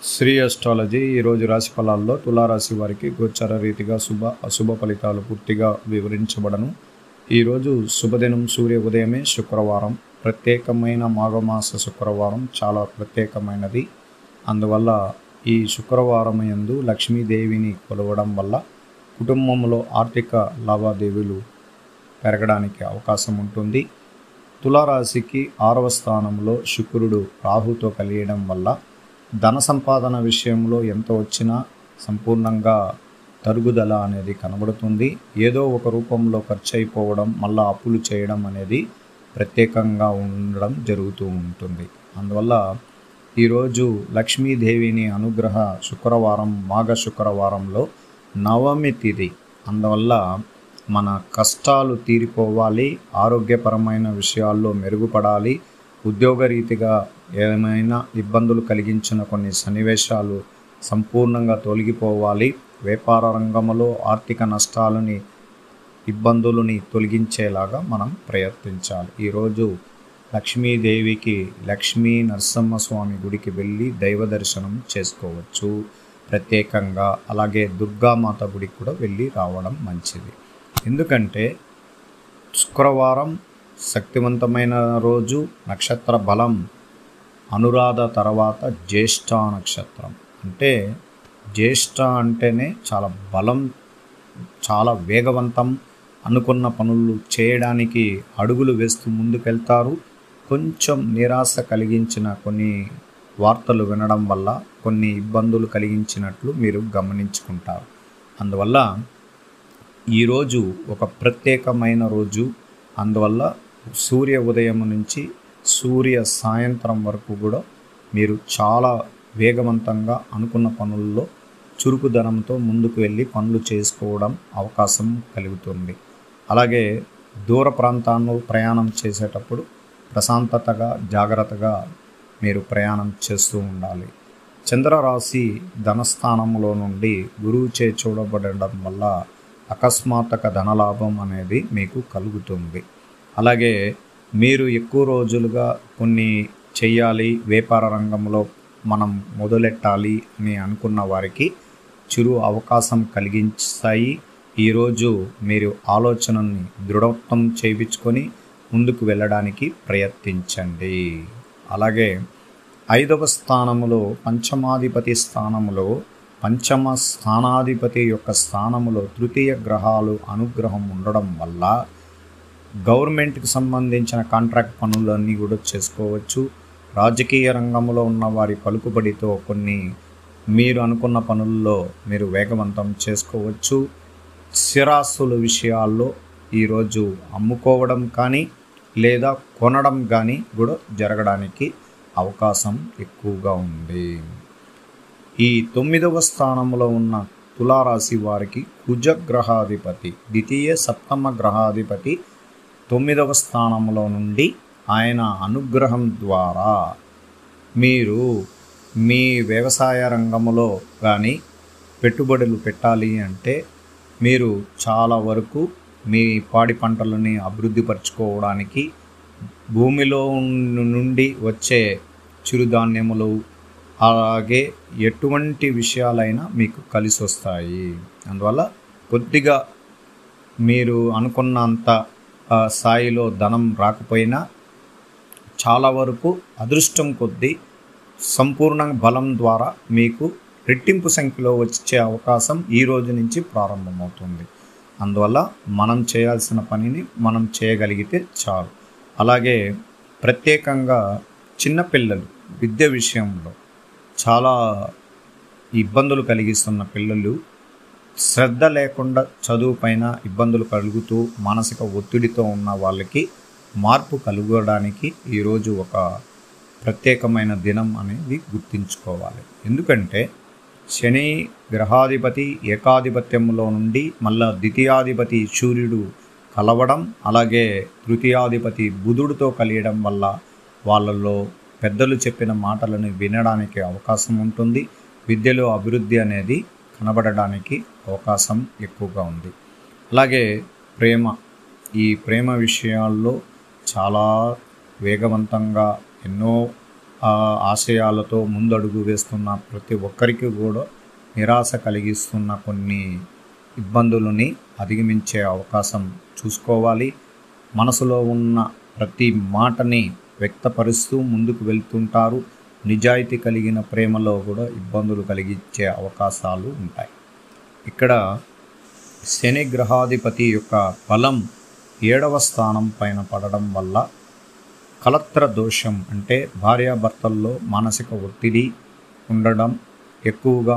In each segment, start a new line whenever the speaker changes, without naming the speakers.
Shri astrology ఈరోజు రాశి ఫలాల్లో తులారాశి వారికి గోచర రీతిగా అశుభ ఫలితాలు పూర్తిగా వివరించబడను. ఈరోజు శుభదినం సూర్య ఉదయమే శుక్రవారం, ప్రత్యేకమైన మాఘమాస శుక్రవారం, చాలా ప్రత్యేకమైనది. అందువల్ల ఈ శుక్రవారం యందు లక్ష్మీదేవిని కొలవడం వల్ల కుటుంబంలో ఆర్థిక లావాదేవీలు పెరగడానికి అవకాశం ఉంటుంది. తులారాశికి 6వ స్థానంలో శుక్రుడు రాహుతో కలియడం వల్ల ధన సంపాదన విషయంలో ఎంత వచ్చినా సంపూర్ణంగా తరుగుదల అనేది కనబడుతుంది. ఏదో ఒక రూపంలో ఖర్చు అయిపోవడం, మళ్ళీ అప్పులు చేయడం అనేది ప్రత్యేకంగా ఉండడం జరుగుతూ ఉంటుంది. అందువల్ల ఈరోజు లక్ష్మీదేవిని అనుగ్రహ శుక్రవారం, మాఘ శుక్రవారంలో నవమి తిథి. అందువల్ల మన కష్టాలు తీరిపోవాలి, ఆరోగ్యపరమైన విషయాల్లో మెరుగుపడాలి, ఉద్యోగరీతిగా ఏమైనా ఇబ్బందులు కలిగించిన కొన్ని సన్నివేశాలు సంపూర్ణంగా తొలగిపోవాలి. వ్యాపార రంగంలో ఆర్థిక నష్టాలని, ఇబ్బందులని తొలగించేలాగా మనం ప్రయత్నించాలి. ఈరోజు లక్ష్మీదేవికి లక్ష్మీ నరసింహస్వామి గుడికి వెళ్ళి దైవ దర్శనం చేసుకోవచ్చు ప్రత్యేకంగా. అలాగే దుర్గామాత గుడికి కూడా వెళ్ళి రావడం మంచిది. ఎందుకంటే శుక్రవారం శక్తివంతమైన రోజు. నక్షత్ర బలం అనురాధ తర్వాత జ్యేష్ఠ నక్షత్రం. అంటే జ్యేష్ఠ అంటేనే చాలా బలం, చాలా వేగవంతం. అనుకున్న పనులు చేయడానికి అడుగులు వేస్తూ ముందుకెళ్తారు. కొంచెం నిరాశ కలిగించిన కొన్ని వార్తలు వినడం వల్ల కొన్ని ఇబ్బందులు కలిగించినట్లు మీరు గమనించుకుంటారు. అందువల్ల ఈరోజు ఒక ప్రత్యేకమైన రోజు. అందువల్ల సూర్య ఉదయం నుంచి సూర్య సాయంత్రం వరకు కూడా మీరు చాలా వేగవంతంగా అనుకున్న పనుల్లో చురుకుదనంతో ముందుకు వెళ్ళి పనులు చేసుకోవడం అవకాశం కలుగుతుంది. అలాగే దూర ప్రాంతాల్లో ప్రయాణం చేసేటప్పుడు ప్రశాంతతగా, జాగ్రత్తగా మీరు ప్రయాణం చేస్తూ ఉండాలి. చంద్రరాశి ధనస్థానంలో నుండి గురువుచే చూడబడడం వల్ల అకస్మాత్తుక ధనలాభం అనేది మీకు కలుగుతుంది. అలాగే మీరు ఎక్కువ రోజులుగా కొన్ని చెయ్యాలి, వ్యాపార రంగంలో మనం మొదలెట్టాలి అని అనుకున్న వారికి చిరు అవకాశం కలిగించాయి. ఈరోజు మీరు ఆలోచనని దృఢత్వం చేయించుకొని ముందుకు వెళ్ళడానికి ప్రయత్నించండి. అలాగే 5వ స్థానములో పంచమాధిపతి స్థానములో పంచమ స్థానాధిపతి యొక్క స్థానములో తృతీయ గ్రహాలు అనుగ్రహం ఉండడం వల్ల గవర్నమెంట్కి సంబంధించిన కాంట్రాక్ట్ పనులన్నీ కూడా చేసుకోవచ్చు. రాజకీయ రంగంలో ఉన్న వారి పలుకుబడితో కొన్ని మీరు అనుకున్న పనుల్లో మీరు వేగవంతం చేసుకోవచ్చు. స్థిరాస్తుల విషయాల్లో ఈరోజు అమ్ముకోవడం కానీ లేదా కొనడం కానీ కూడా జరగడానికి అవకాశం ఎక్కువగా ఉంది. ఈ 9వ స్థానంలో ఉన్న తులారాశి వారికి కుజగ్రహాధిపతి, ద్వితీయ సప్తమ గ్రహాధిపతి 9వ స్థానంలో నుండి ఆయన అనుగ్రహం ద్వారా మీరు మీ వ్యవసాయ రంగంలో కానీ పెట్టుబడులు పెట్టాలి అంటే మీరు చాలా వరకు మీ పాడి పంటలని అభివృద్ధి పరచుకోవడానికి భూమిలో నుండి వచ్చే చిరుధాన్యములు, అలాగే ఎటువంటి విషయాలైనా మీకు కలిసి వస్తాయి. అందువల్ల కొద్దిగా మీరు అనుకున్నంత స్థాయిలో ధనం రాకపోయినా చాలా వరకు అదృష్టం కొద్దీ సంపూర్ణ బలం ద్వారా మీకు రెట్టింపు సంఖ్యలో వచ్చే అవకాశం ఈ రోజు నుంచి ప్రారంభమవుతుంది. అందువల్ల మనం చేయాల్సిన పనిని మనం చేయగలిగితే చాలు. అలాగే ప్రత్యేకంగా చిన్నపిల్లలు విద్య విషయంలో చాలా ఇబ్బందులు కలిగిస్తున్న పిల్లలు, శ్రద్ధ లేకుండా చదువు పైన ఇబ్బందులు కలుగుతూ మానసిక ఒత్తిడితో ఉన్న వాళ్ళకి మార్పు కలుగడానికి ఈరోజు ఒక ప్రత్యేకమైన దినం అనేది గుర్తుంచుకోవాలి. ఎందుకంటే శని గ్రహాధిపతి ఏకాధిపత్యంలో నుండి మళ్ళా ద్వితీయాధిపతి సూర్యుడు కలవడం, అలాగే తృతీయాధిపతి బుధుడితో కలియడం వల్ల వాళ్ళల్లో పెద్దలు చెప్పిన మాటలను వినడానికి అవకాశం ఉంటుంది. విద్యలో అభివృద్ధి అనేది కనబడడానికి అవకాశం ఎక్కువగా ఉంది. అలాగే ఈ ప్రేమ విషయాల్లో చాలా వేగవంతంగా ఎన్నో ఆశయాలతో ముందడుగు వేస్తున్న ప్రతి ఒక్కరికి కూడా నిరాశ కలిగిస్తున్న కొన్ని ఇబ్బందులని అధిగమించే అవకాశం చూసుకోవాలి. మనసులో ఉన్న ప్రతి మాటని వ్యక్తపరుస్తూ ముందుకు వెళ్తుంటారు. నిజాయితీ కలిగిన ప్రేమలో కూడా ఇబ్బందులు కలిగించే అవకాశాలు ఉంటాయి. ఇక్కడ శని గ్రహాధిపతి యొక్క బలం 7వ స్థానం పైన పడడం వల్ల కలత్ర దోషం అంటే భార్యాభర్తల్లో మానసిక ఒత్తిడి ఉండడం, ఎక్కువగా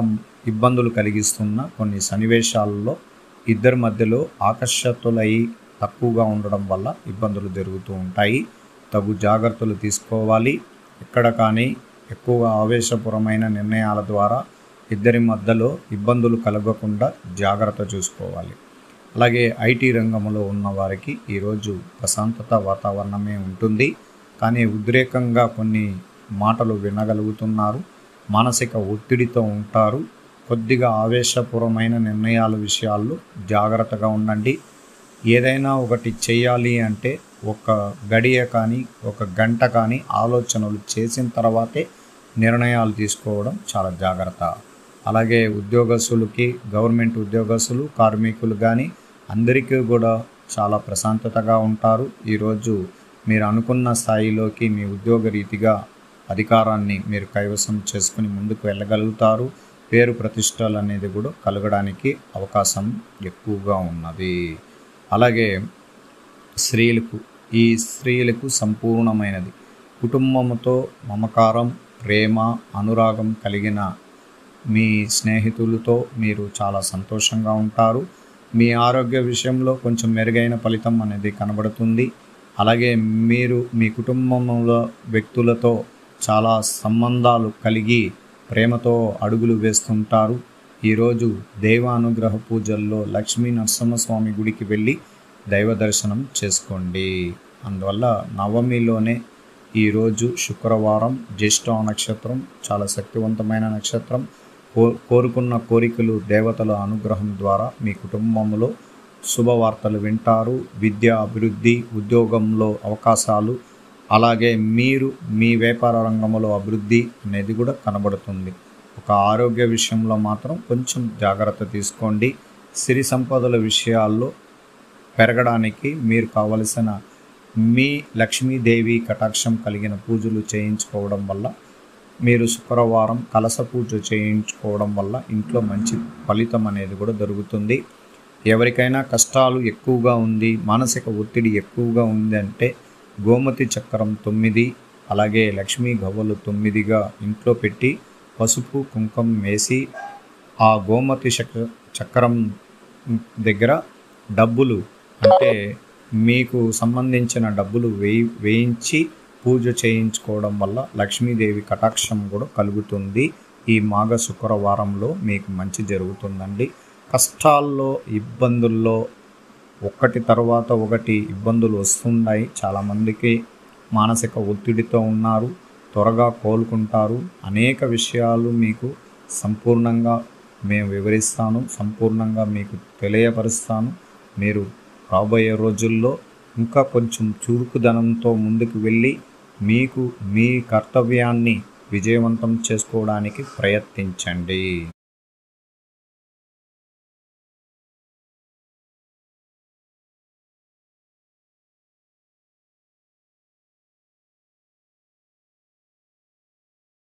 ఇబ్బందులు కలిగిస్తున్న కొన్ని సన్నివేశాలలో ఇద్దరి మధ్యలో ఆకర్షతులై తక్కువగా ఉండడం వల్ల ఇబ్బందులు జరుగుతూ ఉంటాయి. తగు జాగ్రత్తలు తీసుకోవాలి. ఎక్కడ కానీ ఎక్కువ ఆవేశపూరమైన నిర్ణయాల ద్వారా ఇద్దరి మధ్యలో ఇబ్బందులు కలగకుండా జాగ్రత్త చూసుకోవాలి. అలాగే ఐటీ రంగంలో ఉన్న వారికి ఈరోజు ప్రశాంతత వాతావరణమే ఉంటుంది. కానీ ఉద్రేకంగా కొన్ని మాటలు వినగలుగుతున్నారు. మానసిక ఒత్తిడితో ఉంటారు. కొద్దిగా ఆవేశపూర్వమైన నిర్ణయాల విషయాల్లో జాగ్రత్తగా ఉండండి. ఏదైనా ఒకటి చేయాలి అంటే ఒక గడియ కానీ ఒక గంట కానీ ఆలోచనలు చేసిన తర్వాతే నిర్ణయాలు తీసుకోవడం చాలా జాగ్రత్త. అలాగే ఉద్యోగస్తులకి, గవర్నమెంట్ ఉద్యోగస్తులు, కార్మికులు కానీ అందరికీ కూడా చాలా ప్రశాంతతగా ఉంటారు. ఈరోజు మీరు అనుకున్న స్థాయిలోకి మీ ఉద్యోగ రీతిగా అధికారాన్ని మీరు కైవసం చేసుకుని ముందుకు వెళ్ళగలుగుతారు. పేరు ప్రతిష్టలు అనేది కూడా కలగడానికి అవకాశం ఎక్కువగా ఉన్నది. అలాగే స్త్రీలకు సంపూర్ణమైనది. కుటుంబంతో మమకారం, ప్రేమ, అనురాగం కలిగిన మీ స్నేహితులతో మీరు చాలా సంతోషంగా ఉంటారు. మీ ఆరోగ్య విషయంలో కొంచెం మెరుగైన ఫలితం అనేది కనబడుతుంది. అలాగే మీరు మీ కుటుంబంలో వ్యక్తులతో చాలా సంబంధాలు కలిగి ప్రేమతో అడుగులు వేస్తుంటారు. ఈరోజు దైవానుగ్రహ పూజల్లో లక్ష్మీ నరసింహస్వామి గుడికి వెళ్ళి దైవ దర్శనం చేసుకోండి. అందువల్ల నవమిలోనే ఈరోజు శుక్రవారం, జ్యేష్ఠ నక్షత్రం చాలా శక్తివంతమైన నక్షత్రం. కోరుకున్న కోరికలు దేవతల అనుగ్రహం ద్వారా మీ కుటుంబంలో శుభవార్తలు వింటారు. విద్య అభివృద్ధి, ఉద్యోగంలో అవకాశాలు, అలాగే మీరు మీ వ్యాపార రంగంలో అభివృద్ధి అనేది కూడా కనబడుతుంది. ఒక ఆరోగ్య విషయంలో మాత్రం కొంచెం జాగ్రత్త తీసుకోండి. సిరి సంపదల విషయాల్లో పెరగడానికి మీరు కావలసిన మీ లక్ష్మీదేవి కటాక్షం కలిగిన పూజలు చేయించుకోవడం వల్ల, మీరు శుక్రవారం కలశ పూజ చేయించుకోవడం వల్ల ఇంట్లో మంచి ఫలితం అనేది కూడా దొరుకుతుంది. ఎవరికైనా కష్టాలు ఎక్కువగా ఉంది, మానసిక ఒత్తిడి ఎక్కువగా ఉంది అంటే గోమతి చక్రం 9, అలాగే లక్ష్మీ గవ్వలు 9గా ఇంట్లో పెట్టి పసుపు కుంకుమ వేసి ఆ గోమతి చక్రం దగ్గర డబ్బులు అంటే మీకు సంబంధించిన డబ్బులు వేయించి పూజ చేయించుకోవడం వల్ల లక్ష్మీదేవి కటాక్షం కూడా కలుగుతుంది. ఈ మాఘ శుక్రవారంలో మీకు మంచి జరుగుతుందండి. కష్టాల్లో, ఇబ్బందుల్లో ఒకటి తర్వాత ఒకటి ఇబ్బందులు వస్తున్నాయి. చాలామందికి మానసిక ఒత్తిడితో ఉన్నారు. త్వరగా కోలుకుంటారు. అనేక విషయాలు మీకు సంపూర్ణంగా మేము వివరిస్తాను, సంపూర్ణంగా మీకు తెలియపరుస్తాను. మీరు రాబోయే రోజుల్లో ఇంకా కొంచెం చురుకుదనంతో ముందుకు వెళ్ళి మీకు మీ కర్తవ్యాన్ని విజయవంతం చేసుకోవడానికి ప్రయత్నించండి.